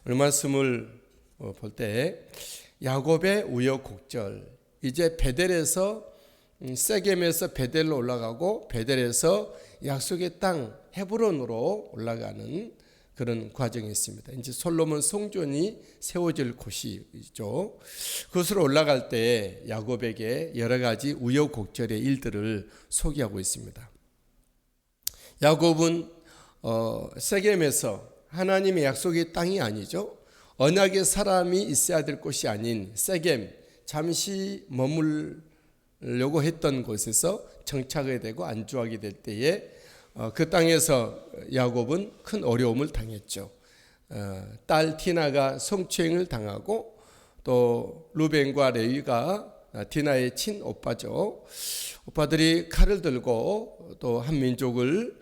오늘 말씀을 볼 때 야곱의 우여곡절, 이제 베델에서 세겜에서 베델로 올라가고 베델에서 약속의 땅 헤브론으로 올라가는 그런 과정이 있습니다. 이제 솔로몬 성전이 세워질 곳이죠. 그것으로 올라갈 때 야곱에게 여러 가지 우여곡절의 일들을 소개하고 있습니다. 야곱은 세겜에서 하나님의 약속의 땅이 아니죠. 언약의 사람이 있어야 될 곳이 아닌 세겜, 잠시 머물려고 했던 곳에서 정착하게 되고 안주하게 될 때에 그 땅에서 야곱은 큰 어려움을 당했죠. 딸 디나가 성추행을 당하고 또 루벤과 레위가 디나의 친오빠죠. 오빠들이 칼을 들고 또 한 민족을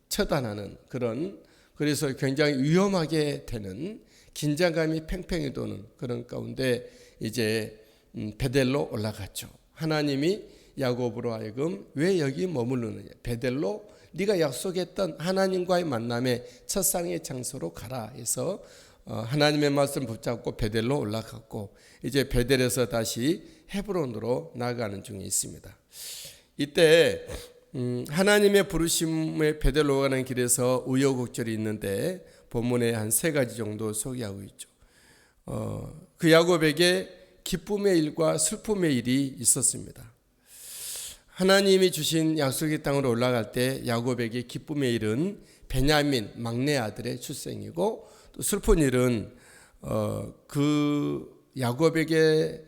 처단하는 그래서 굉장히 위험하게 되는 긴장감이 팽팽히 도는 그런 가운데 이제 베델로 올라갔죠. 하나님이 야곱으로 하여금 왜 여기 머무르느냐, 베델로 네가 약속했던 하나님과의 만남의 첫상의 장소로 가라 해서 하나님의 말씀 붙잡고 베델로 올라갔고 이제 베델에서 다시 헤브론으로 나아가는 중에 있습니다. 이때 하나님의 부르심에 베델로 가는 길에서 우여곡절이 있는데 본문에 한 3가지 정도 소개하고 있죠. 그 야곱에게 기쁨의 일과 슬픔의 일이 있었습니다. 하나님이 주신 약속의 땅으로 올라갈 때 야곱에게 기쁨의 일은 베냐민 막내 아들의 출생이고 또 슬픈 일은 그 야곱에게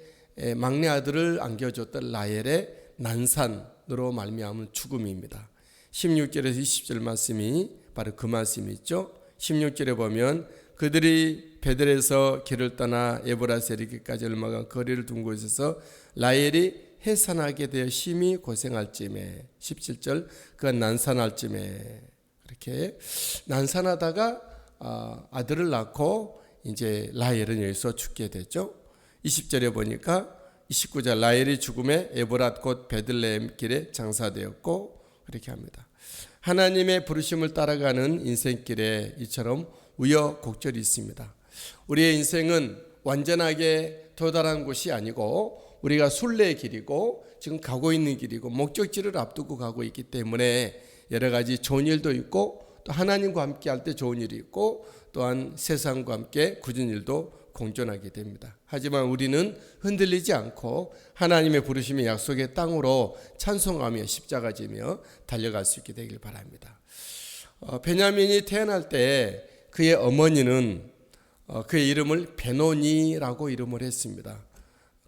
막내 아들을 안겨줬던 라헬의 난산으로 말미암은 죽음입니다. 16절에서 20절 말씀이 바로 그 말씀이 있죠. 16절에 보면 그들이 베델에서 길을 떠나 에브라스에 이르기까지 얼마간 거리를 둔 곳에서 라헬이 해산하게 되어 심히 고생할 쯤에 17절 그가 난산할 쯤에 이렇게 난산하다가 아들을 낳고 이제 라헬은 여기서 죽게 되죠. 20절에 보니까 29절 라헬이 죽음에 에브랏 곧 베들레헴 길에 장사되었고 그렇게 합니다. 하나님의 부르심을 따라가는 인생길에 이처럼 우여곡절이 있습니다. 우리의 인생은 완전하게 도달한 곳이 아니고 우리가 순례의 길이고 지금 가고 있는 길이고 목적지를 앞두고 가고 있기 때문에 여러 가지 좋은 일도 있고 또 하나님과 함께 할 때 좋은 일이 있고 또한 세상과 함께 굳은 일도 공존하게 됩니다. 하지만 우리는 흔들리지 않고 하나님의 부르심의 약속의 땅으로 찬송하며 십자가 지며 달려갈 수 있게 되길 바랍니다. 베냐민이 태어날 때 그의 어머니는 그의 이름을 베노니라고 이름을 했습니다.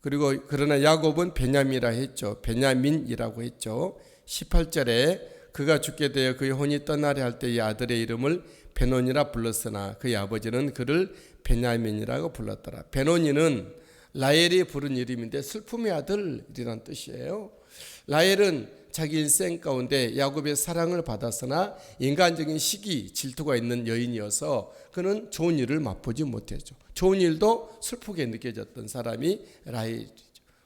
그리고 그러나 야곱은 베냐민이라 했죠. 베냐민이라고 했죠. 18절에 그가 죽게 되어 그의 혼이 떠나려 할 때의 아들의 이름을 베노니라 불렀으나 그의 아버지는 그를 베냐민이라고 불렀더라. 베노니는 라헬이 부른 이름인데 슬픔의 아들이란 뜻이에요. 라헬은 자기 일생 가운데 야곱의 사랑을 받았으나 인간적인 시기, 질투가 있는 여인이어서 그는 좋은 일을 맛보지 못했죠. 좋은 일도 슬프게 느껴졌던 사람이 라헬이죠.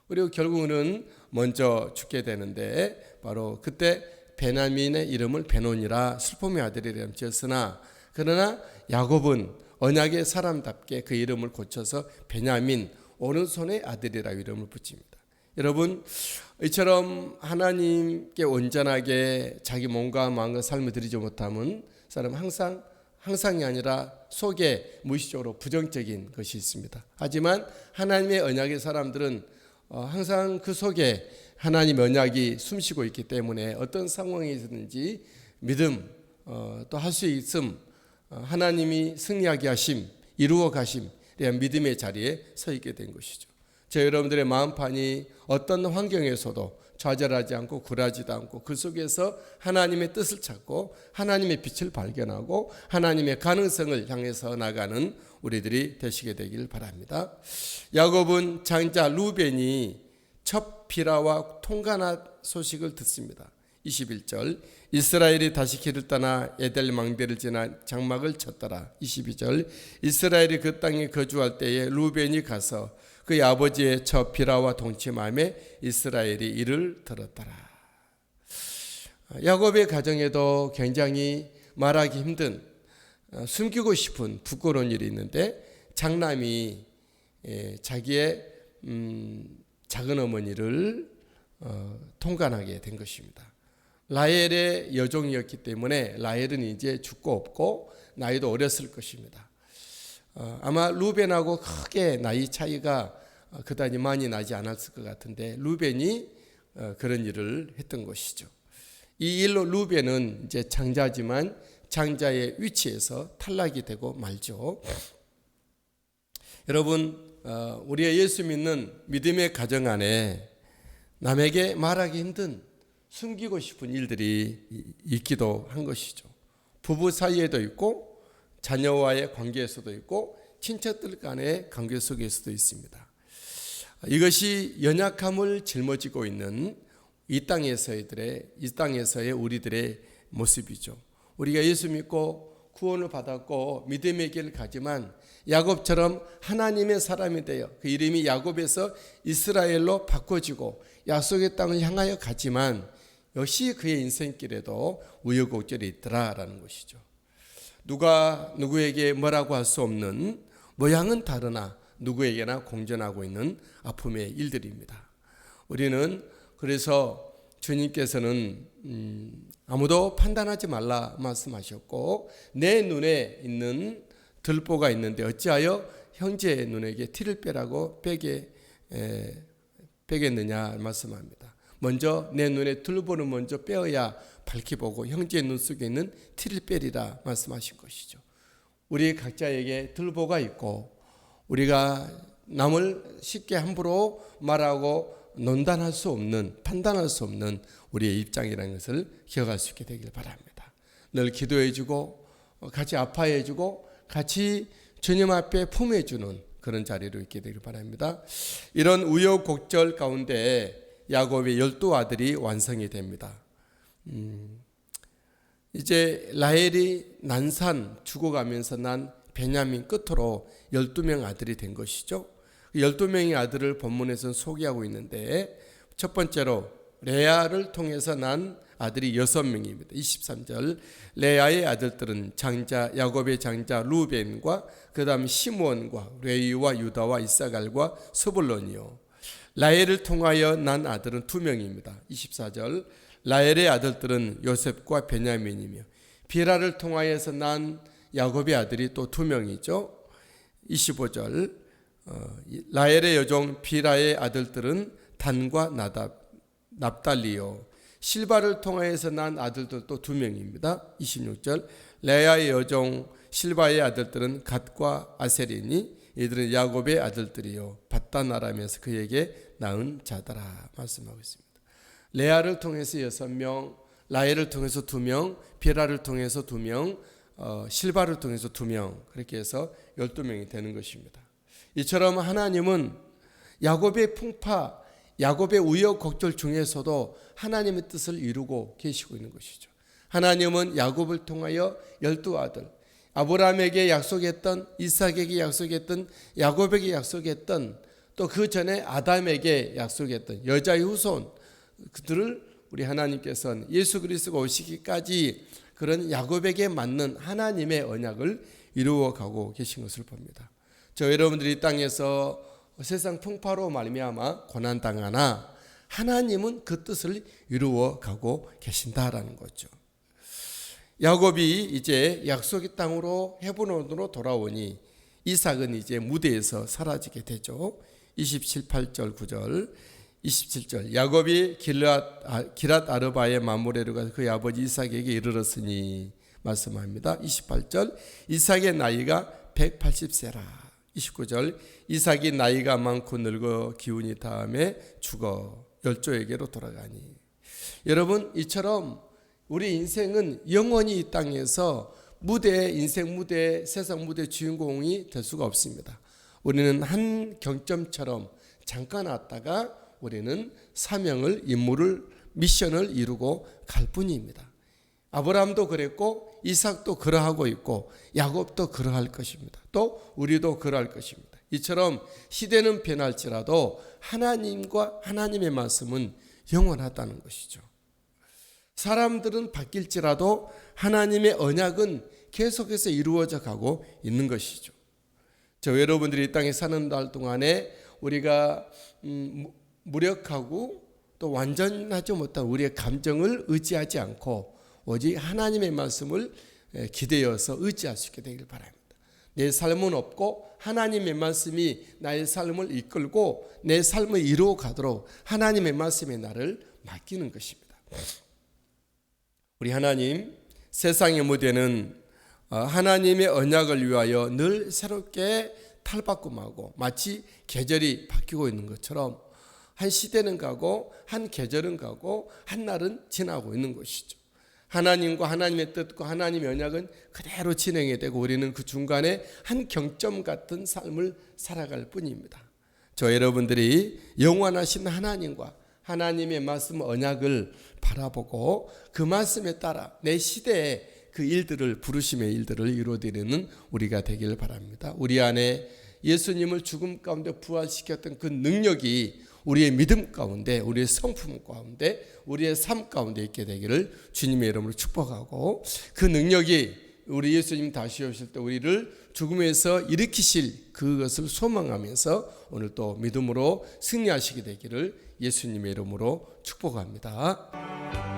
그리고 결국은 먼저 죽게 되는데 바로 그때 베냐민의 이름을 베노니라 슬픔의 아들이라 지었으나 그러나 야곱은 언약의 사람답게 그 이름을 고쳐서 베냐민 오른손의 아들이라 이름을 붙입니다. 여러분 이처럼 하나님께 온전하게 자기 몸과 마음과 삶을 드리지 못하면 사람 항상이 아니라 속에 무의식적으로 부정적인 것이 있습니다. 하지만 하나님의 언약의 사람들은 항상 그 속에 하나님의 언약이 숨쉬고 있기 때문에 어떤 상황이든지 믿음 또 할 수 있음 하나님이 승리하게 하심 이루어 가심 믿음의 자리에 서 있게 된 것이죠. 저 여러분들의 마음판이 어떤 환경에서도 좌절하지 않고 굴하지도 않고 그 속에서 하나님의 뜻을 찾고 하나님의 빛을 발견하고 하나님의 가능성을 향해서 나가는 우리들이 되시게 되길 바랍니다. 야곱은 장자 루벤이 첫 비라와 통간한 소식을 듣습니다. 21절 이스라엘이 다시 길을 떠나 에델 망대를 지나 장막을 쳤더라. 22절 이스라엘이 그 땅에 거주할 때에 루벤이 가서 그의 아버지의 첫 비라와 동침함에 이스라엘이 이를 들었더라. 야곱의 가정에도 굉장히 말하기 힘든 숨기고 싶은 부끄러운 일이 있는데 장남이 자기의 작은 어머니를 통간하게 된 것입니다. 라헬의 여종이었기 때문에 라헬은 이제 죽고 없고 나이도 어렸을 것입니다. 아마 루벤하고 크게 나이 차이가 그다지 많이 나지 않았을 것 같은데 루벤이 그런 일을 했던 것이죠. 이 일로 루벤은 이제 장자지만 장자의 위치에서 탈락이 되고 말죠. 여러분, 우리가 예수 믿는 믿음의 가정 안에 남에게 말하기 힘든 숨기고 싶은 일들이 있기도 한 것이죠. 부부 사이에도 있고 자녀와의 관계에서도 있고 친척들 간의 관계 속에서도 있습니다. 이것이 연약함을 짊어지고 있는 이 땅에서의 우리들의 모습이죠. 우리가 예수 믿고 구원을 받았고 믿음의 길을 가지만 야곱처럼 하나님의 사람이 되어 그 이름이 야곱에서 이스라엘로 바꿔지고 약속의 땅을 향하여 가지만 역시 그의 인생길에도 우여곡절이 있더라라는 것이죠. 누가 누구에게 뭐라고 할 수 없는 모양은 다르나 누구에게나 공존하고 있는 아픔의 일들입니다. 우리는 그래서 주님께서는 아무도 판단하지 말라 말씀하셨고 내 눈에 있는 들보가 있는데 어찌하여 형제의 눈에게 티를 빼라고 빼겠느냐 말씀합니다. 먼저 내 눈에 들보는 먼저 빼어야 밝히 보고 형제의 눈 속에 있는 티를 빼리라 말씀하신 것이죠. 우리 각자에게 들보가 있고 우리가 남을 쉽게 함부로 말하고 논단할 수 없는, 판단할 수 없는 우리의 입장이라는 것을 기억할 수 있게 되길 바랍니다. 늘 기도해주고 같이 아파해주고 같이 주님 앞에 품해주는 그런 자리로 있게 되길 바랍니다. 이런 우여곡절 가운데 야곱의 12아들이 완성이 됩니다. 이제 라헬이 난산 죽어가면서 난 베냐민 끝으로 12명 아들이 된 것이죠. 12명의 아들을 본문에서는 소개하고 있는데 첫 번째로 레아를 통해서 난 아들이 6명입니다. 23절 레아의 아들들은 장자 야곱의 장자 루벤과 그 다음 시므온과 레위와 유다와 이사갈과 스불론이요. 라헬을 통하여 난 아들은 2명입니다. 24절 라헬의 아들들은 요셉과 베냐민이며 비라를 통하여서 난 야곱의 아들이 또 2명이죠. 25절 라헬의 여종 비라의 아들들은 단과 납달리요. 실바를 통하여서 난 아들들도 2명입니다. 26절 레아의 여종 실바의 아들들은 갓과 아셀이니 이들은 야곱의 아들들이요 밧단 아람에서 그에게 낳은 자더라 말씀하고 있습니다. 레아를 통해서 6명, 라헬을 통해서 2명, 비라를 통해서 2명, 실바를 통해서 2명 그렇게 해서 12명이 되는 것입니다. 이처럼 하나님은 야곱의 풍파, 야곱의 우여곡절 중에서도 하나님의 뜻을 이루고 계시고 있는 것이죠. 하나님은 야곱을 통하여 12아들, 아브라함에게 약속했던, 이삭에게 약속했던, 야곱에게 약속했던, 또 그 전에 아담에게 약속했던 여자의 후손, 그들을 우리 하나님께서는 예수 그리스도가 오시기까지 그런 야곱에게 맞는 하나님의 언약을 이루어가고 계신 것을 봅니다. 저 여러분들이 이 땅에서 세상 풍파로 말미암아 고난당하나 하나님은 그 뜻을 이루어가고 계신다라는 거죠. 야곱이 이제 약속의 땅으로 헤브론으로 돌아오니 이삭은 이제 무대에서 사라지게 되죠. 27절 9절 27절 야곱이 기랏 아르바의 마므레로 가서 그의 아버지 이삭에게 이르렀으니 말씀합니다. 28절 이삭의 나이가 180세라. 29절 이삭이 나이가 많고 늙어 기운이 닿음에 죽어 열조에게로 돌아가니. 여러분 이처럼 우리 인생은 영원히 이 땅에서 인생 무대, 세상 무대 주인공이 될 수가 없습니다. 우리는 한 경점처럼 잠깐 왔다가 우리는 사명을, 임무를, 미션을 이루고 갈 뿐입니다. 아브라함도 그랬고 이삭도 그러하고 있고 야곱도 그러할 것입니다. 또 우리도 그러할 것입니다. 이처럼 시대는 변할지라도 하나님과 하나님의 말씀은 영원하다는 것이죠. 사람들은 바뀔지라도 하나님의 언약은 계속해서 이루어져 가고 있는 것이죠. 저 여러분들이 이 땅에 사는 날 동안에 우리가 무력하고 또 완전하지 못한 우리의 감정을 의지하지 않고 오직 하나님의 말씀을 기대어서 의지할 수 있게 되길 바랍니다. 내 삶은 없고 하나님의 말씀이 나의 삶을 이끌고 내 삶을 이루어 가도록 하나님의 말씀에 나를 맡기는 것입니다. 우리 하나님, 세상의 무대는 하나님의 언약을 위하여 늘 새롭게 탈바꿈하고 마치 계절이 바뀌고 있는 것처럼 한 시대는 가고 한 계절은 가고 한 날은 지나고 있는 것이죠. 하나님과 하나님의 뜻과 하나님의 언약은 그대로 진행이 되고 우리는 그 중간에 한 경점 같은 삶을 살아갈 뿐입니다. 저 여러분들이 영원하신 하나님과 하나님의 말씀 언약을 바라보고 그 말씀에 따라 내 시대에 그 일들을 부르심의 일들을 이루어드리는 우리가 되길 바랍니다. 우리 안에 예수님을 죽음 가운데 부활시켰던 그 능력이 우리의 믿음 가운데, 우리의 성품 가운데, 우리의 삶 가운데 있게 되기를 주님의 이름으로 축복하고, 그 능력이 우리 예수님 다시 오실 때 우리를 죽음에서 일으키실 그것을 소망하면서 오늘 또 믿음으로 승리하시게 되기를 예수님의 이름으로 축복합니다.